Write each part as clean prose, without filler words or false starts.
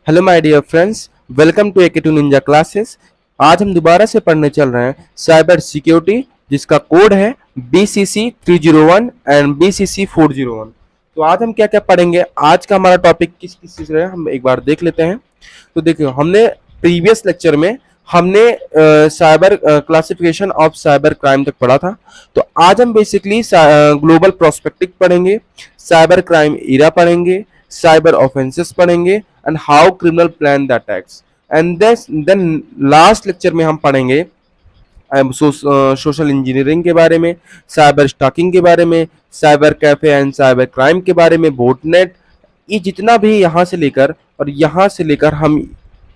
Hello my dear friends, welcome to AK2 ninja classes. आज हम दोबारा से पढ़ने चल रहे हैं साइबर सिक्योरिटी, जिसका कोड है BCC 301 एंड BCC 401। तो आज हम क्या क्या पढ़ेंगे, आज का हमारा टॉपिक किस किस चीज़ का है हम एक बार देख लेते हैं। तो देखिए, हमने प्रीवियस लेक्चर में हमने cyber classification of cyber crime तक पढ़ा था। तो आज हम बेसिकली ग्लोबल प्रोस्पेक्टिव पढ़ेंगे, साइबर क्राइम इरा पढ़ेंगे, साइबर ऑफेंसेस पढ़ेंगे and how criminal plan the attacks. And then last lecture में हम पढ़ेंगे सोशल इंजीनियरिंग के बारे में, साइबर स्टॉकिंग के बारे में, cyber cafe and cyber crime के बारे में, बोटनेट। ये जितना भी यहाँ से लेकर और यहाँ से लेकर हम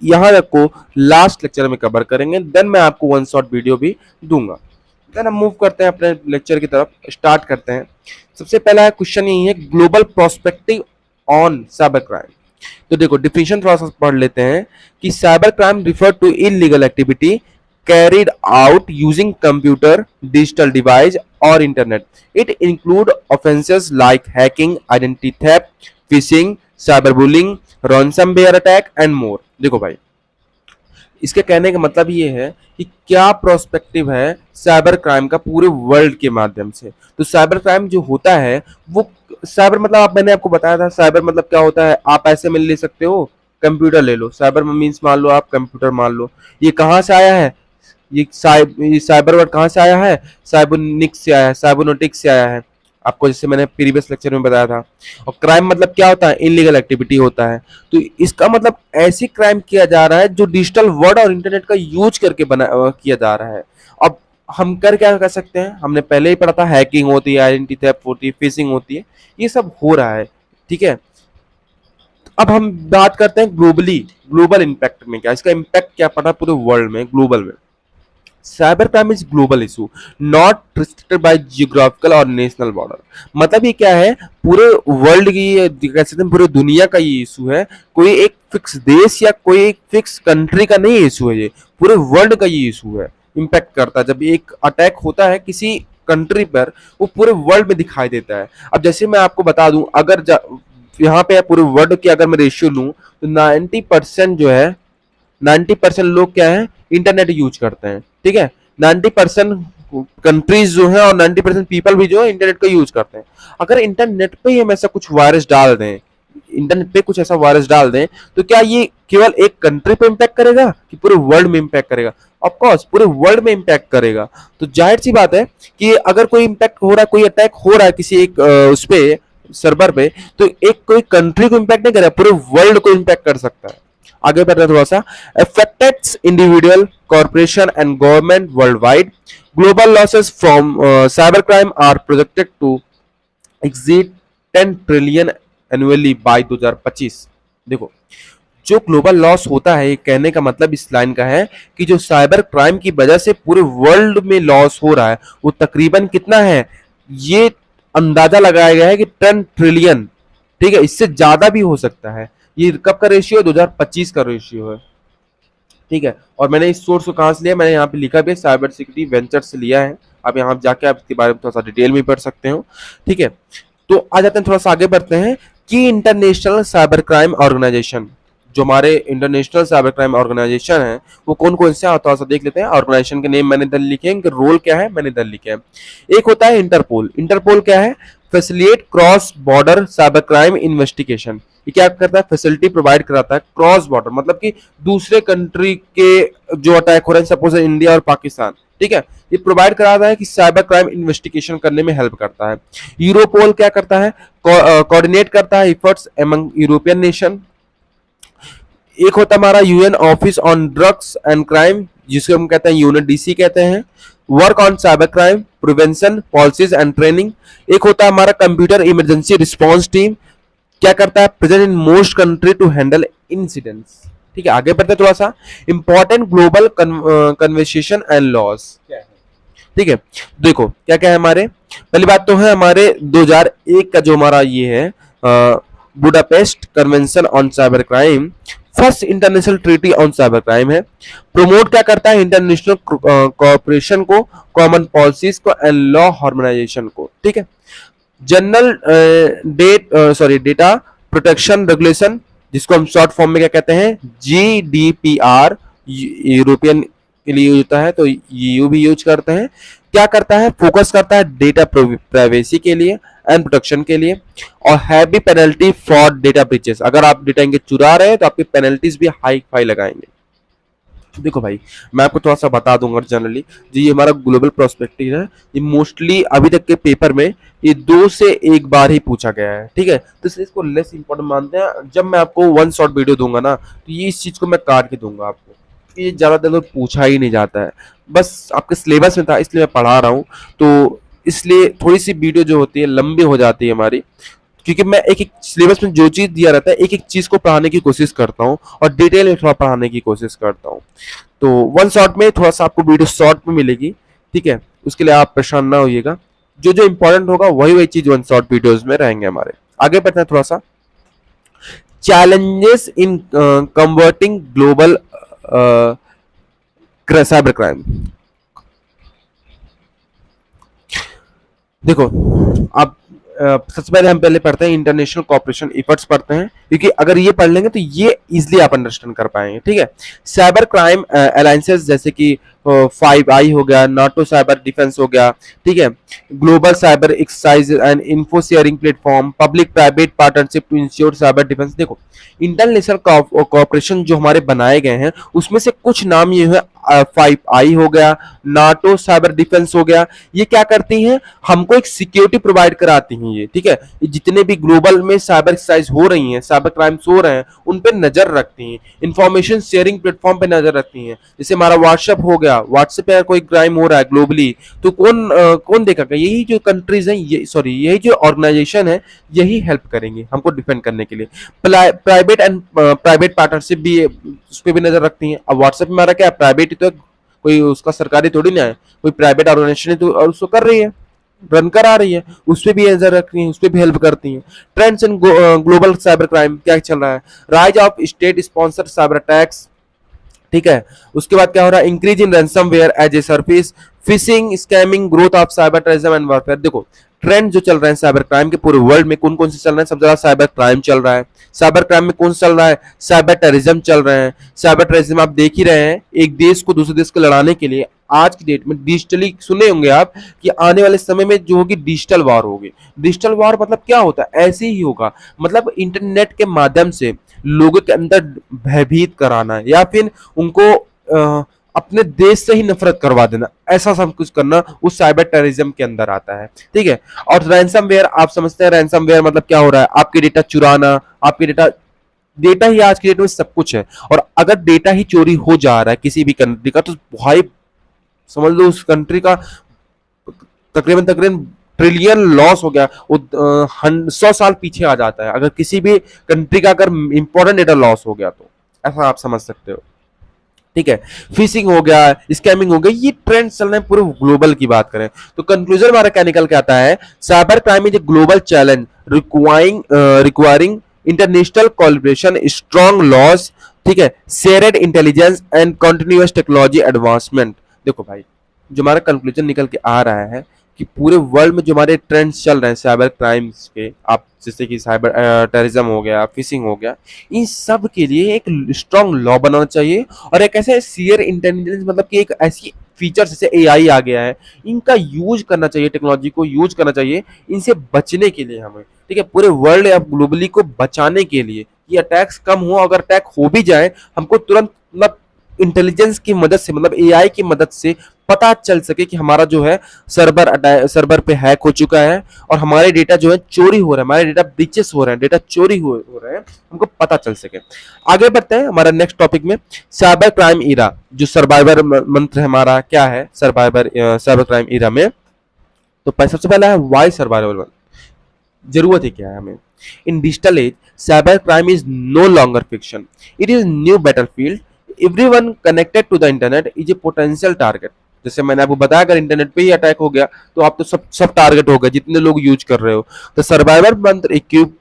यहाँ तक को लास्ट लेक्चर में कवर करेंगे। देन मैं आपको वन शॉट वीडियो भी दूंगा। देन हम मूव करते हैं अपने लेक्चर की तरफ, स्टार्ट करते हैं। सबसे पहला क्वेश्चन यही है, global prospective on cyber crime. तो देखो, डिफिनेशन थोड़ा सा पढ़ लेते हैं कि cyber crime refer to illegal activity carried out using computer, digital device or internet. It include offenses like hacking, identity theft, phishing, cyberbullying, ransomware attack and more. देखो भाई, इसके कहने का मतलब ये है कि क्या प्रोस्पेक्टिव है साइबर क्राइम का पूरे वर्ल्ड के माध्यम से। तो साइबर क्राइम जो होता है वो साइबर मतलब मैंने आपको बताया था साइबर मतलब क्या होता है। आप ऐसे में ले सकते हो, कंप्यूटर ले लो, साइबर मीन्स मान लो आप कंप्यूटर मान लो। ये कहाँ से आया है, ये साइबर वर्ड कहाँ से आया है, साइबरनिक्स से आया है, साइबरनेटिक्स से आया है, आपको जैसे मैंने प्रीवियस लेक्चर में बताया था। और क्राइम मतलब क्या होता है, इलीगल एक्टिविटी होता है। तो इसका मतलब ऐसी क्राइम किया जा रहा है जो डिजिटल वर्ड और इंटरनेट का यूज करके किया जा रहा है। अब हम क्या कर सकते हैं, हमने पहले ही पढ़ा था, हैकिंग होती है, आइडेंटिटी थेफ्ट होती है, फिशिंग होती है, ये सब हो रहा है। ठीक है, अब हम बात करते हैं ग्लोबल इंपैक्ट में। क्या इसका इंपैक्ट क्या पड़ा पूरे वर्ल्ड में, ग्लोबल में। Cyber crime is global issue, not restricted by geographical और नेशनल बॉर्डर। मतलब ये क्या है, पूरे वर्ल्ड की कह सकते हैं, पूरे दुनिया का ये इशू है। कोई एक फिक्स देश या कोई एक फिक्स कंट्री का नहीं इशू है, ये पूरे वर्ल्ड का ये इशू है। इंपैक्ट करता है, जब एक अटैक होता है किसी कंट्री पर, वो पूरे वर्ल्ड में दिखाई देता है। अब जैसे मैं आपको बता दूं, अगर यहाँ पे पूरे वर्ल्ड की अगर मैं रेशियो लूं तो 90% जो है, 90% लोग क्या है, इंटरनेट यूज करते हैं। ठीक है, 90% कंट्रीज जो है और 90% पीपल भी जो है इंटरनेट का यूज करते हैं। अगर इंटरनेट पे हम ऐसा कुछ वायरस डाल दें, इंटरनेट पे कुछ ऐसा वायरस डाल दें, तो क्या ये केवल एक कंट्री पे इम्पैक्ट करेगा कि पूरे वर्ल्ड में इम्पैक्ट करेगा? ऑफ कोर्स पूरे वर्ल्ड में इम्पैक्ट करेगा। तो जाहिर सी बात है कि अगर कोई इम्पैक्ट हो रहा है, कोई अटैक हो रहा है किसी एक उस पे सर्वर पे, तो एक कोई कंट्री को इम्पैक्ट नहीं करेगा, पूरे वर्ल्ड को इम्पैक्ट कर सकता है। आगे बढ़ रहे थोड़ा सा, affected individual, corporation and government world wide. Global losses from cyber crime are projected to exceed 10 trillion annually by 2025। देखो, जो ग्लोबल लॉस होता है, कहने का मतलब इस लाइन का है कि जो साइबर क्राइम की वजह से पूरे वर्ल्ड में लॉस हो रहा है, वो तकरीबन कितना है, ये अंदाजा लगाया गया है कि 10 ट्रिलियन। ठीक है, इससे ज्यादा भी हो सकता है। ये कब का रेशियो है, 2025 का रेशियो है। ठीक है, और मैंने इस सोर्स को कहां से लिया, मैंने यहाँ पे लिखा भी है, साइबर सिक्योरिटी वेंचर से लिया है। आप यहाँ जाके आप इसके बारे में थोड़ा सा डिटेल में पढ़ सकते हो। ठीक है, तो आ जाते हैं, थोड़ा सा आगे बढ़ते हैं कि इंटरनेशनल साइबर क्राइम ऑर्गेनाइजेशन, जो हमारे इंटरनेशनल साइबर क्राइम ऑर्गेनाइजेशन है, वो कौन कौन से हैं थोड़ा सा देख लेते हैं। ऑर्गेनाइजेशन के नेम मैंने इधर लिखे हैं, इनके रोल क्या है मैंने इधर लिखे हैं। एक होता है इंटरपोल। इंटरपोल क्या है, facilitate cross border cyber crime investigation. ये क्या करता है, फैसिलिटी प्रोवाइड कराता है क्रॉस बॉर्डर, मतलब कि दूसरे कंट्री के जो अटैक हो रहे हैं, सपोज इंडिया और पाकिस्तान, ठीक है, ये प्रोवाइड कराता है कि साइबर क्राइम इन्वेस्टिगेशन करने में हेल्प करता है। यूरोपोल क्या करता है, कोऑर्डिनेट करता है एफर्ट्स अमंग यूरोपियन नेशन। एक होता है हमारा UN office on drugs and crime, जिसको हम कहते हैं यूएनडीसी कहते हैं, work on cyber crime prevention policies and training. एक होता है हमारा कंप्यूटर इमरजेंसी रिस्पांस टीम, क्या करता है, present in most country to handle incidents. ठीक है, आगे बढ़ते थोड़ा सा, important global conversation and loss क्या है। ठीक है, देखो क्या क्या है हमारे, पहली बात तो है हमारे 2001 का जो हमारा ये है Budapest convention on cyber crime, first international treaty on cyber crime है। प्रमोट क्या करता है, इंटरनेशनल कोऑपरेशन को, कॉमन पॉलिसीज को एंड लॉ हार्मोनाइजेशन को। ठीक है, जनरल डेटा प्रोटेक्शन रेगुलेशन जिसको हम शॉर्ट फॉर्म में क्या कहते हैं, GDPR, यूरोपियन के लिए यूज होता है, तो यू भी यूज करते हैं। क्या करता है, फोकस करता है डेटा प्राइवेसी के लिए एंड प्रोटेक्शन के लिए, और heavy penalty for data breaches. अगर आप डेटा इनके चुरा रहे हैं तो आपकी पेनल्टीज भी हाई फाई लगाएंगे। देखो भाई, मैं आपको थोड़ा सा बता दूंगा जनरली, जी ये हमारा ग्लोबल प्रोस्पेक्टिव है, ये मोस्टली अभी तक के पेपर में ये 2 से 1 बार ही पूछा गया है, ठीक है, तो इसलिए इसको लेस इंपॉर्टेंट मानते हैं। जब मैं आपको वन शॉट वीडियो दूंगा ना, तो ये इस चीज को मैं काट के दूंगा आपको, ये ज्यादा देर में पूछा ही नहीं जाता है, बस आपके सिलेबस में था इसलिए मैं पढ़ा रहा हूँ, तो इसलिए थोड़ी सी वीडियो जो होती है लंबी हो जाती है हमारी, क्योंकि मैं एक एक सिलेबस में जो चीज दिया रहता है एक एक चीज को पढ़ाने की कोशिश करता हूँ और डिटेल में थोड़ा पढ़ाने की कोशिश करता हूँ। तो वन शॉट में थोड़ा सा आपको वीडियो शॉर्ट में मिलेगी, ठीक है, उसके लिए आप परेशान ना होइएगा, जो जो इंपॉर्टेंट होगा वही वही चीज वन शॉट वीडियोस में रहेंगे हमारे। आगे बढ़ते हैं थोड़ा सा, challenges in converting global cyber crime. देखो, आप सबसे पहले हम पहले पढ़ते हैं इंटरनेशनल कॉपरेशन एफर्ट्स पढ़ते हैं, क्योंकि अगर ये पढ़ लेंगे तो ये इजिली आप अंडरस्टैंड कर पाएंगे, ठीक है। साइबर क्राइम अलायंसेस जैसे कि 5i हो गया, नाटो साइबर डिफेंस हो गया, ठीक है, global cyber exercise and info sharing platform, public private partnership to ensure cyber defence. देखो, इंटरनेशनल कॉपरेशन जो हमारे बनाए गए हैं उसमें से कुछ नाम ये है, 5i हो गया, नाटो साइबर डिफेंस हो गया, ये क्या करती हैं, हमको एक सिक्योरिटी प्रोवाइड कराती हैं ये, ठीक है, जितने भी ग्लोबल में साइबर एक्सरसाइज हो रही हैं, साइबर क्राइम्स हो रहे हैं, उन पे नजर रखती हैं, इंफॉर्मेशन शेयरिंग प्लेटफॉर्म पे नजर रखती हैं। जैसे हमारा व्हाट्सएप हो गया, व्हाट्सएप पे कोई क्राइम हो रहा है ग्लोबली, तो कौन देखेगा, यही जो कंट्रीज हैं, ये सॉरी यही जो ऑर्गेनाइजेशन है, यही हेल्प करेंगे हमको डिफेंड करने के लिए। प्राइवेट पार्टनरशिप भी उस पर भी नजर रखती हैं। अब व्हाट्सएप में हमारा क्या है, प्राइवेट ही तो है, कोई उसका सरकारी थोड़ी ना है, कोई प्राइवेट ऑर्गेनाइजेशन तो और उसको कर रही है, रन करा रही है, उस पर भी नजर रख रही है, उस पर भी हेल्प करती हैं। Trends in global cyber crime क्या चल रहा है, rise of state sponsored cyber attacks, ठीक है, उसके बाद क्या हो रहा है, increase in ransomware as a service, phishing, scamming, growth of cyber terrorism and warfare. देखो, ट्रेंड जो चल रहे हैं साइबर क्राइम के पूरे वर्ल्ड में कौन कौन से चल रहे हैं, सबसे ज्यादा साइबर क्राइम चल रहा है। साइबर क्राइम में कौन सा चल रहा है, साइबर टेररिज्म चल रहे हैं। साइबर टेररिज्म आप देख ही रहे हैं, एक देश को दूसरे देश को लड़ाने के लिए आज की डेट में डिजिटली, सुने होंगे आप कि आने वाले समय में जो होगी डिजिटल वॉर होगी। डिजिटल वॉर मतलब क्या होता है, ऐसे ही होगा, मतलब इंटरनेट के माध्यम से लोगों के अंदर भयभीत कराना या फिर उनको अपने देश से ही नफरत करवा देना, ऐसा सब कुछ करना उस साइबर टेररिज्म के अंदर आता है, ठीक है। और रैंसमवेयर, आप समझते हैं रैंसमवेयर मतलब क्या हो रहा है, आपके डेटा चुराना, आपके डेटा ही आज की डेट में सब कुछ है। और अगर डेटा ही चोरी हो जा रहा है किसी भी कंट्री का, तो भाई समझ लो उस कंट्री का तकरीबन तकरीबन ट्रिलियन लॉस हो गया, वो 100 साल पीछे आ जाता है अगर किसी भी कंट्री का अगर इंपॉर्टेंट डेटा लॉस हो गया तो, ऐसा आप समझ सकते हो, ठीक है। फिशिंग हो गया, स्कैमिंग हो गया, ये ट्रेंड चल रहे हैं पूरे ग्लोबल की बात करें तो कंक्लूजन हमारा क्या निकल के आता है, cyber crime is a global challenge requiring international collaboration, strong laws, ठीक है, shared intelligence and continuous technology advancement. देखो भाई, जो हमारा कंक्लूजन निकल के आ रहा है कि पूरे वर्ल्ड में जो हमारे ट्रेंड्स चल रहे हैं साइबर क्राइम्स के, आप जैसे कि साइबर टेररिज्म हो गया, फिशिंग हो गया, इन सब के लिए एक स्ट्रॉन्ग लॉ बनाना चाहिए और एक ऐसे शेयर इंटेलिजेंस, मतलब कि एक ऐसी फीचर जैसे एआई आ गया है, इनका यूज करना चाहिए, टेक्नोलॉजी को यूज करना चाहिए इनसे बचने के लिए हमें, ठीक है, पूरे वर्ल्ड या ग्लोबली को बचाने के लिए, ये अटैक्स कम हो, अगर अटैक हो भी जाए हमको तुरंत मतलब इंटेलिजेंस की मदद से, मतलब एआई की मदद से पता चल सके कि हमारा जो है सर्वर पे हैक हो चुका है और हमारे डेटा जो है चोरी हो रहा है, हमारे डेटा ब्रीचेस हो रहे हैं, डेटा चोरी हो रहे हैं, हमको पता चल सके। आगे बढ़ते हैं हमारा नेक्स्ट टॉपिक में, साइबर क्राइम ईरा, जो सर्वाइवर मंत्र है हमारा क्या है साइबर क्राइम ईरा में। तो सबसे पहला है वाई सर्वाइवल, जरूरत है क्या है हमें। In digital age cyber crime is no longer fiction, it is new battlefield, everyone connected to the internet is a potential target. जैसे मैंने आपको बताया अगर इंटरनेट पे ही अटैक हो गया तो आप तो सब टारगेट हो गए जितने लोग यूज कर रहे हो। The survivor mantra equip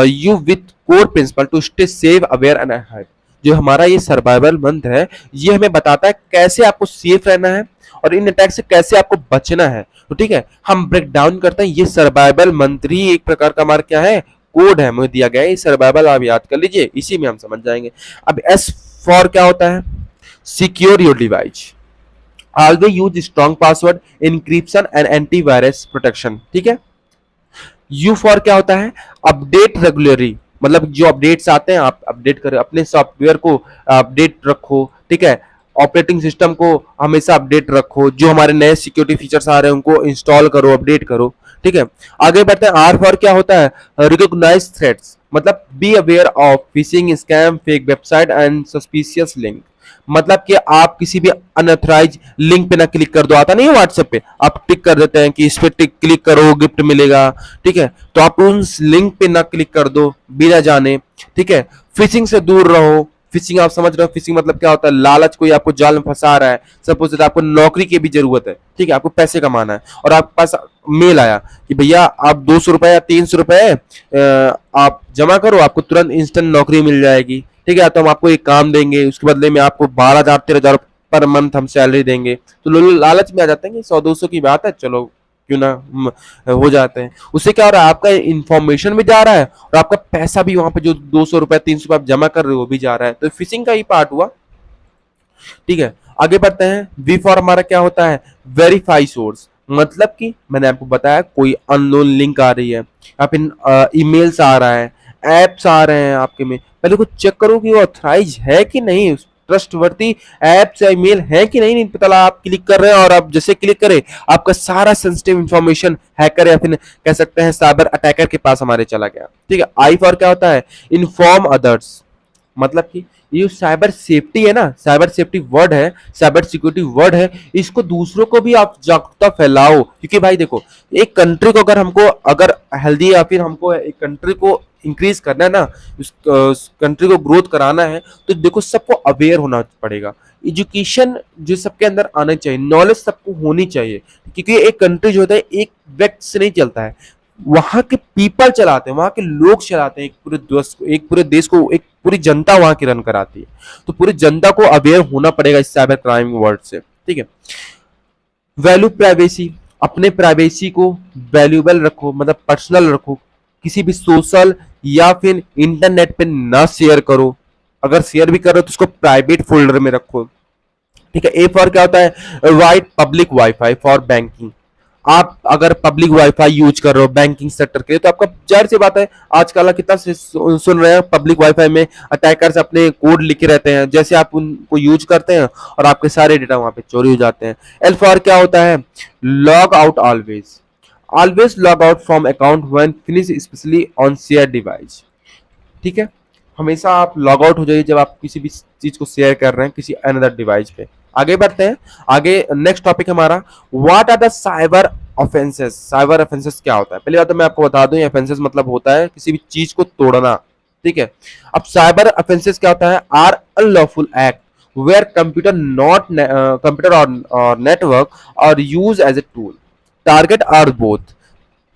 you with core principle to stay safe aware and hide. जो हमारा ये सर्वाइवल मंत्र है ये हमें बताता है कैसे आपको सेफ रहना है और इन अटैक से कैसे आपको बचना है। तो ठीक है, हम ब्रेक डाउन करते हैं, ये सर्वाइवल मंत्र ही एक प्रकार का हमारा क्या है, कोड है मुझे दिया गया है, सर्वाइवल आप याद कर लीजिए, इसी में हम समझ जाएंगे। अब एस फॉर क्या होता है, secure your device, always use strong password, encryption and antivirus protection, ठीक है। यू फॉर क्या होता है, अपडेट रेगुलरली, मतलब जो अपडेट्स आते हैं आप अपडेट करें, अपने सॉफ्टवेयर को अपडेट रखो, ठीक है। ऑपरेटिंग सिस्टम को हमेशा अपडेट रखो, जो हमारे नए सिक्योरिटी फीचर्स आ रहे हैं उनको इंस्टॉल करो, अपडेट करो, ठीक है। आगे बढ़ते हैं, आर फॉर क्या होता है, रिकॉग्नाइज थ्रेट्स, मतलब be aware of fishing, scam, fake website and suspicious link, मतलब कि आप किसी भी अनऑथराइज लिंक पे ना क्लिक कर दो, आता नहीं है व्हाट्सएप पे आप टिक कर देते हैं कि इस पे टिक क्लिक करो गिफ्ट मिलेगा, ठीक है, तो आप उस लिंक पे ना क्लिक कर दो बिना जाने, ठीक है। फिशिंग से दूर रहो, फिशिंग आप समझ रहे हो, फिशिंग मतलब क्या होता है, लालच, कोई आपको जाल में फंसा रहा है, सपोज आपको नौकरी की भी जरूरत है, ठीक है, आपको पैसे कमाना है और आपके पास मेल आया कि भैया आप 200 रुपए या 300 रुपए आप जमा करो, आपको तुरंत इंस्टेंट नौकरी मिल जाएगी, ठीक है, तो हम आपको एक काम देंगे, उसके बदले में आपको 12,000 13,000 पर मंथ हम सैलरी देंगे, तो लोग लालच में आ जाते हैं कि 100-200 की बात है, चलो क्यों ना हो जाते हैं। उससे क्या हो रहा है, आपका इंफॉर्मेशन भी जा रहा है और आपका पैसा भी वहां पे जो 200 रुपए 300 रुपए आप जमा कर रहे हो वो भी जा रहा है, तो फिशिंग का ही पार्ट हुआ, ठीक है। आगे बढ़ते हैं, वी फॉर हमारा क्या होता है, वेरीफाई सोर्स, मतलब कि मैंने आपको बताया कोई अननोन लिंक आ रही है या फिर ईमेल्स आ रहा है, एप्स आ रहे हैं आपके में, पहले कुछ चेक करो कि वो ऑथराइज है कि नहीं, ट्रस्टवर्दी एप्स या ईमेल है कि नहीं पता लगा आप क्लिक कर रहे हैं और आप जैसे क्लिक करें आपका सारा सेंसिटिव इंफॉर्मेशन हैकर या फिर कह सकते हैं साइबर अटैकर के पास हमारे चला गया, ठीक है। आई फॉर क्या होता है, इन्फॉर्म अदर्स, मतलब कि ये साइबर सेफ्टी है ना, साइबर सेफ्टी वर्ड है, साइबर सिक्योरिटी वर्ड है, इसको दूसरों को भी आप जागरूकता फैलाओ, क्योंकि भाई देखो एक कंट्री को अगर हमको अगर हेल्दी या फिर हमको एक कंट्री को इंक्रीज करना है ना, उस कंट्री को ग्रोथ कराना है, तो देखो सबको अवेयर होना पड़ेगा, एजुकेशन जो सबके अंदर आना चाहिए, नॉलेज सबको होनी चाहिए, क्योंकि एक कंट्री जो होता है एक व्यक्ति से नहीं चलता है, वहां के पीपल चलाते हैं, वहां के लोग चलाते हैं, एक पूरे देश को एक पूरी जनता वहां की रन कराती है, तो पूरी जनता को अवेयर होना पड़ेगा इस साइबर क्राइम वर्ड से, ठीक है। वैल्यू प्राइवेसी, अपने प्राइवेसी को वैल्यूएबल रखो, मतलब पर्सनल रखो, किसी भी सोशल या फिर इंटरनेट पे ना शेयर करो, अगर शेयर भी करो तो उसको प्राइवेट फोल्डर में रखो, ठीक है। ए फॉर क्या होता है, right public wifi for banking, आप अगर पब्लिक वाईफाई यूज कर रहे हो बैंकिंग सेक्टर के लिए तो आपका जाहिर सी बात है, आजकल कितना सुन रहे हैं पब्लिक वाईफाई में अटैकर्स अपने कोड लिखे रहते हैं, जैसे आप उनको यूज करते हैं और आपके सारे डेटा वहां पे चोरी हो जाते हैं। एल फॉर क्या होता है, log out always, always log out from account when finish specially on share device, ठीक है, हमेशा आप लॉग आउट हो जाइए जब आप किसी भी चीज को शेयर कर रहे हैं किसी अनदर डिवाइस पे। आगे बढ़ते हैं, आगे नेक्स्ट टॉपिक हमारा, what are the cyber offences, cyber offences क्या होता है, पहली बात तो मैं आपको बता दूं, ऑफेंसेस मतलब होता है किसी भी चीज को तोड़ना, ठीक है। अब साइबर ऑफेंसेस क्या होता है, are unlawful act where computer और नेटवर्क और use as a tool, target or both,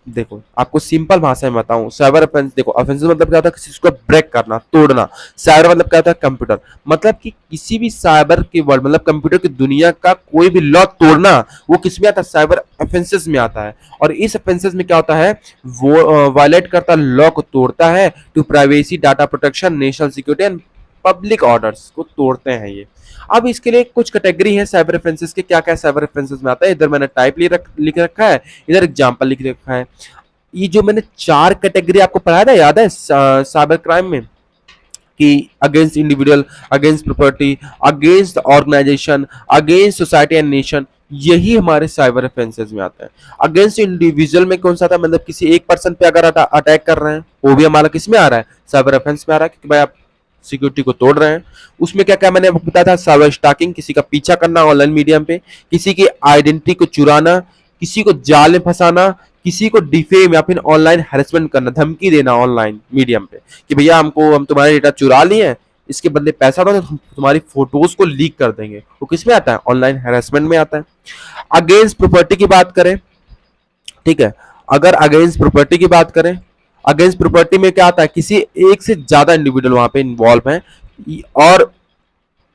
देखो आपको सिंपल भाषा में बताऊं, साइबर ऑफेंस देखो, ऑफेंस मतलब क्या होता है, किसी चीज को ब्रेक करना, तोड़ना, साइबर मतलब क्या होता है, कंप्यूटर, मतलब कि किसी भी साइबर के वर्ल्ड मतलब कंप्यूटर की दुनिया का कोई भी लॉ तोड़ना वो किस में आता है, साइबर ऑफेंसेस में आता है, और इस ऑफेंसेस में क्या होता है, वो वायलेट करता लॉ को तोड़ता है, to privacy, data protection, national security and public orders को तोड़ते हैं ये। अब इसके लिए कुछ कैटेगरी है साइबर ऑफेंसेस के, क्या क्या साइबर ऑफेंसेस में आता है, इधर मैंने टाइप लिख रखा है, इधर एग्जांपल लिख रखा है। ये जो मैंने 4 कैटेगरी आपको पढ़ाया था याद है साइबर क्राइम में, कि against individual, against property, against organisation, against society and nation, यही हमारे साइबर ऑफेंसेस में आता है। अगेंस्ट इंडिविजुअल में कौन सा था, मतलब किसी एक पर्सन पे अगर अटैक कर रहे हैं वो भी हमारा किस में आ रहा है, साइबर ऑफेंस में आ रहा है, क्योंकि भाई आप सिक्योरिटी को तोड़ रहे हैं। उसमें क्या क्या मैंने बताया था, साइबर स्टॉकिंग, किसी का पीछा करना ऑनलाइन मीडियम पे, किसी की आइडेंटिटी को चुराना, किसी को जाल में फंसाना, किसी को डिफेम या फिर ऑनलाइन हैरेसमेंट करना, धमकी देना ऑनलाइन मीडियम पे कि भैया हम तुम्हारे डेटा चुरा लिए हैं, इसके बदले पैसा दो तो तुम्हारी फोटोज को लीक कर देंगे, वो किस में आता है, ऑनलाइन हैरेसमेंट में आता है। अगेंस्ट प्रॉपर्टी की बात करें, ठीक है, अगर अगेंस्ट प्रॉपर्टी की बात करें, अगेंस्ट प्रॉपर्टी में क्या आता है, किसी एक से ज्यादा इंडिविजुअल वहां पे इन्वॉल्व है, और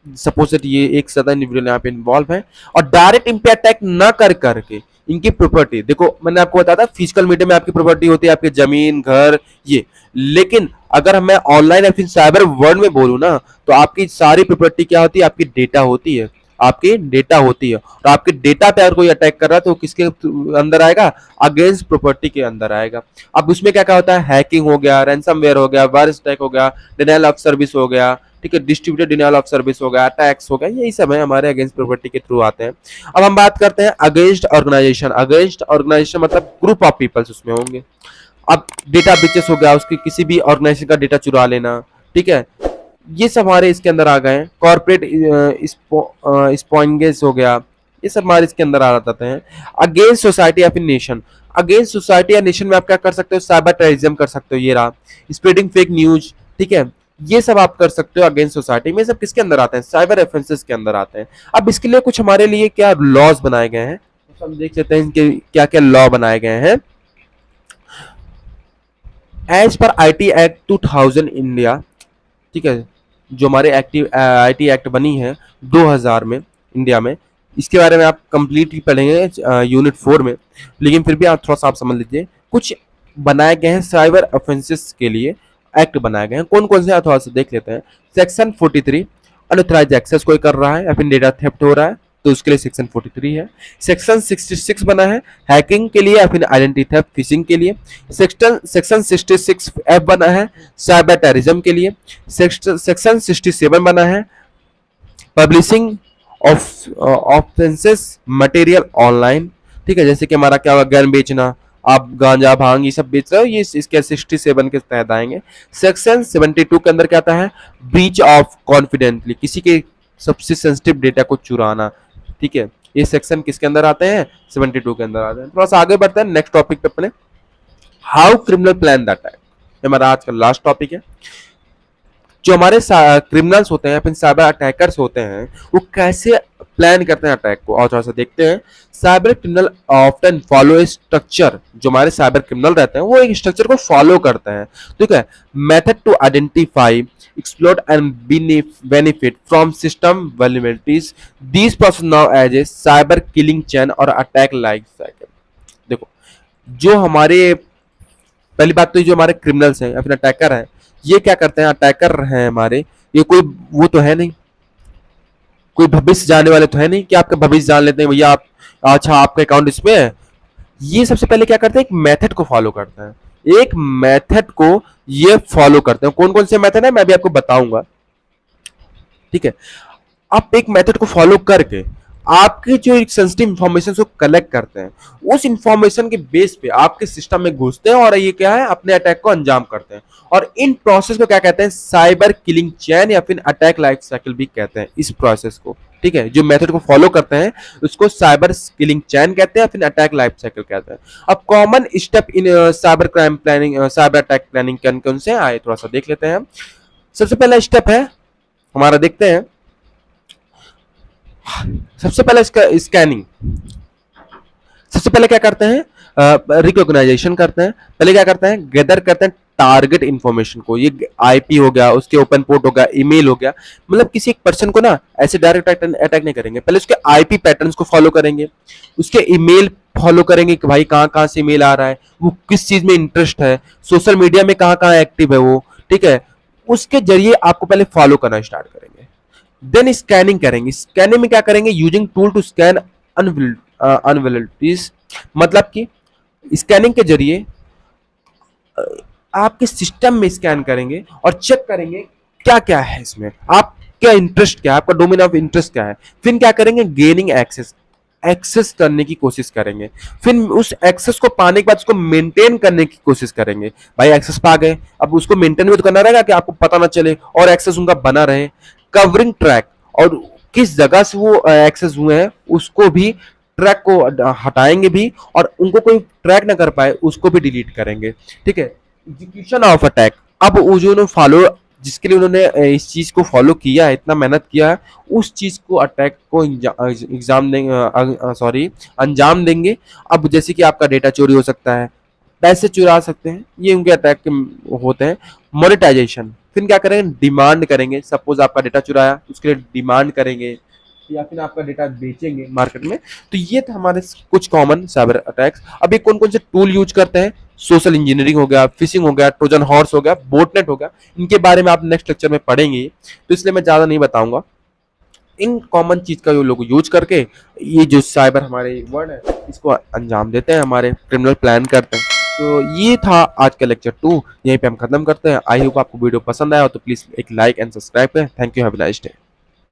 सपोज ये एक से ज्यादा इंडिविजुअल यहाँ पे इन्वॉल्व है और डायरेक्ट इन पे अटैक ना करके इनकी प्रॉपर्टी देखो, मैंने आपको बताया था फिजिकल मीडिया में आपकी प्रॉपर्टी होती है आपकी जमीन, घर, ये। लेकिन अगर मैं ऑनलाइन या फिर साइबर वर्ल्ड में बोलूं ना, तो आपकी सारी प्रॉपर्टी क्या होती है? आपकी डेटा होती है, आपकी डेटा होती है। और आपके डेटा पे अगर कोई अटैक कर रहा है तो किसके अंदर आएगा? अगेंस्ट प्रॉपर्टी के अंदर आएगा। अब उसमें क्या क्या होता है? हैकिंग हो गया, रैंसमवेयर हो गया, वायरस अटैक हो गया, डिनायल ऑफ सर्विस हो गया, ठीक है, डिस्ट्रीब्यूटेड डिनायल ऑफ सर्विस हो गया, अटैक्स हो गया, यही सब है हमारे अगेंस्ट प्रॉपर्टी के थ्रू आते हैं। अब हम बात करते हैं अगेंस्ट ऑर्गेनाइजेशन। अगेंस्ट ऑर्गेनाइजेशन मतलब ग्रुप ऑफ पीपल्स उसमें होंगे। अब डेटा ब्रीचेस हो गया, उसकी किसी भी ऑर्गेनाइजेशन का डेटा चुरा लेना, ठीक है, ये सब हमारे इसके अंदर आ गए हैं। कॉर्पोरेट स्पॉइंगेज हो गया, ये सब हमारे इसके अंदर आ जाते हैं। अगेंस्ट सोसाइटी या फिर नेशन। अगेंस्ट सोसाइटी या नेशन में आप क्या कर सकते हो? साइबर टेररिज्म कर सकते हो, ये रहा। स्प्रेडिंग फेक न्यूज, ठीक है, ये सब आप कर सकते हो अगेंस्ट सोसाइटी में। सब किसके अंदर आते हैं? साइबर ऑफेंसेस के अंदर आते हैं। अब इसके लिए कुछ हमारे लिए क्या लॉज बनाए गए हैं, तो हम देख लेते हैं इनके क्या क्या लॉ बनाए गए हैं। As per IT act 2000 India, ठीक है, जो हमारे एक्टिव आईटी एक्ट बनी है 2000 में इंडिया में, इसके बारे में आप कंप्लीटली पढ़ेंगे यूनिट 4 में। लेकिन फिर भी आप थोड़ा सा आप समझ लीजिए, कुछ बनाए गए हैं साइबर ऑफेंसेस के लिए, एक्ट बनाए गए हैं। कौन कौन से? थोड़ा सा देख लेते हैं। सेक्शन 43 अनऑथराइज्ड एक्सेस कोई कर रहा है या फिर डेटा थेफ्ट हो रहा है तो उसके लिए सेक्शन 43 है। सेक्शन 66 बना है हैकिंग के लिए या फिर आइडेंटिटी थेफ्ट, फिशिंग के लिए। सेक्शन 66 एफ बना है साइबर टेररिज्म के लिए। सेक्शन 67 बना है publishing of offences material online, ठीक है, जैसे कि हमारा क्या होगा? गन बेचना, आप गांजा भांग ये सब बेच रहे हो, ये इसके 67 के तहत आएंगे। सेक्शन 72 के अंदर क्या आता है? ब्रीच ऑफ कॉन्फिडेंटली, किसी के सबसे सेंसिटिव डेटा को चुराना, ठीक है, ये सेक्शन किसके अंदर आते हैं? 72 के अंदर आते हैं। थोड़ा सा आगे बढ़ते हैं नेक्स्ट टॉपिक पे अपने, how criminal plan the attack. हमारा आज का लास्ट टॉपिक है। जो हमारे क्रिमिनल्स होते हैं, फिर साइबर अटैकर्स होते हैं, वो कैसे प्लान करते हैं अटैक को, और थोड़ा सा देखते हैं। साइबर क्रिमिनल ऑफ्टन फॉलो ए स्ट्रक्चर। जो हमारे साइबर क्रिमिनल रहते हैं वो एक स्ट्रक्चर को फॉलो करते हैं, ठीक है। Method to identify, explore and benefit from system vulnerabilities, this process now as a cyber killing chain और अटैक लाइफ साइकिल। देखो, जो हमारे पहली बात तो जो हमारे क्रिमिनल्स हैं या फिर अटैकर हैं, ये क्या करते हैं? अटैकर हैं हमारे, ये कोई वो तो है नहीं, कोई भविष्य जानने वाले तो है नहीं कि आपका भविष्य जान लेते हैं भैया आप, अच्छा आपका अकाउंट इसमें है। ये सबसे पहले क्या करते हैं? एक मेथड को फॉलो करते हैं, एक मेथड को ये फॉलो करते हैं। कौन कौन से मेथड है मैं भी आपको बताऊंगा, ठीक है। आप एक मेथड को फॉलो करके आपके जो एक सेंसिटिव इंफॉर्मेशन को कलेक्ट करते हैं, उस इंफॉर्मेशन के बेस पे आपके सिस्टम में घुसते हैं और ये क्या है? अपने अटैक को अंजाम करते हैं। और इन प्रोसेस को क्या कहते हैं? साइबर किलिंग चेन या फिर अटैक लाइफ साइकिल भी कहते हैं इस प्रोसेस को, ठीक है। जो मेथड को फॉलो करते हैं उसको साइबर किलिंग चेन कहते हैं, फिर अटैक लाइफ साइकिल कहते हैं। अब common step in cyber crime planning, cyber attack planning कौन कौन से आए थोड़ा सा देख लेते हैं। सबसे पहला स्टेप है हमारा, देखते हैं। सबसे पहले इसका स्कैनिंग। सबसे पहले क्या करते हैं? रिकॉग्नाइजेशन करते हैं। पहले क्या करते हैं? गैदर करते हैं टारगेट इंफॉर्मेशन को। ये आईपी हो गया, उसके ओपन पोर्ट हो गया, ईमेल हो गया, मतलब किसी एक पर्सन को ना ऐसे डायरेक्ट अटैक नहीं करेंगे। पहले उसके आईपी पैटर्न्स को फॉलो करेंगे, उसके ईमेल फॉलो करेंगे कि भाई कहाँ कहाँ से ईमेल आ रहा है, वो किस चीज में इंटरेस्ट है, सोशल मीडिया में कहाँ कहाँ एक्टिव है वो, ठीक है। उसके जरिए आपको पहले फॉलो करना स्टार्ट करेंगे। देन स्कैनिंग करेंगे। स्कैनिंग में क्या करेंगे? यूजिंग टूल टू स्कैन अनविलिटीज, मतलब कि स्कैनिंग के जरिए आपके सिस्टम में स्कैन करेंगे और चेक करेंगे क्या क्या है इसमें, आप क्या इंटरेस्ट क्या है, आपका डोमेन ऑफ इंटरेस्ट क्या है। फिर क्या करेंगे? गेनिंग एक्सेस, एक्सेस करने की कोशिश करेंगे। फिर उस एक्सेस को पाने के बाद उसको मेंटेन करने की कोशिश करेंगे। भाई एक्सेस पा गए, अब उसको मेंटेन भी तो करना रहेगा कि आपको पता ना चले और एक्सेस उनका बना रहे। कवरिंग ट्रैक, और किस जगह से वो एक्सेस हुए हैं उसको भी, ट्रैक को हटाएंगे भी, और उनको कोई ट्रैक ना कर पाए उसको भी डिलीट करेंगे, ठीक है। एग्जीक्यूशन ऑफ अटैक, अब वो जो उन्होंने फॉलो, जिसके लिए उन्होंने इस चीज को फॉलो किया है, इतना मेहनत किया है, उस चीज को अटैक को एग्जाम देंगे, सॉरी अंजाम देंगे। अब जैसे कि आपका डेटा चोरी हो सकता है, पैसे चुरा सकते हैं, ये उनके अटैक के होते हैं। मोनेटाइजेशन, फिर क्या करेंगे? डिमांड करेंगे। सपोज आपका डेटा चुराया, उसके लिए डिमांड करेंगे, या फिर आपका डेटा बेचेंगे मार्केट में। तो ये था हमारे कुछ कॉमन साइबर अटैक्स। अब ये कौन कौन से टूल यूज करते हैं, सोशल इंजीनियरिंग हो गया, फिशिंग हो गया, ट्रोजन हॉर्स हो गया, बोटनेट हो गया, इनके बारे में आप नेक्स्ट लेक्चर में पढ़ेंगे, तो इसलिए मैं ज़्यादा नहीं बताऊंगा। इन कॉमन चीज का जो लोग यूज करके ये जो साइबर हमारे वर्ड है इसको अंजाम देते हैं, हमारे क्रिमिनल प्लान करते हैं। तो ये था आज का लेक्चर 2, यहीं पे हम खत्म करते हैं। आई होप आपको वीडियो पसंद आया हो तो प्लीज एक लाइक एंड सब्सक्राइब करें। Thank you, have a nice day.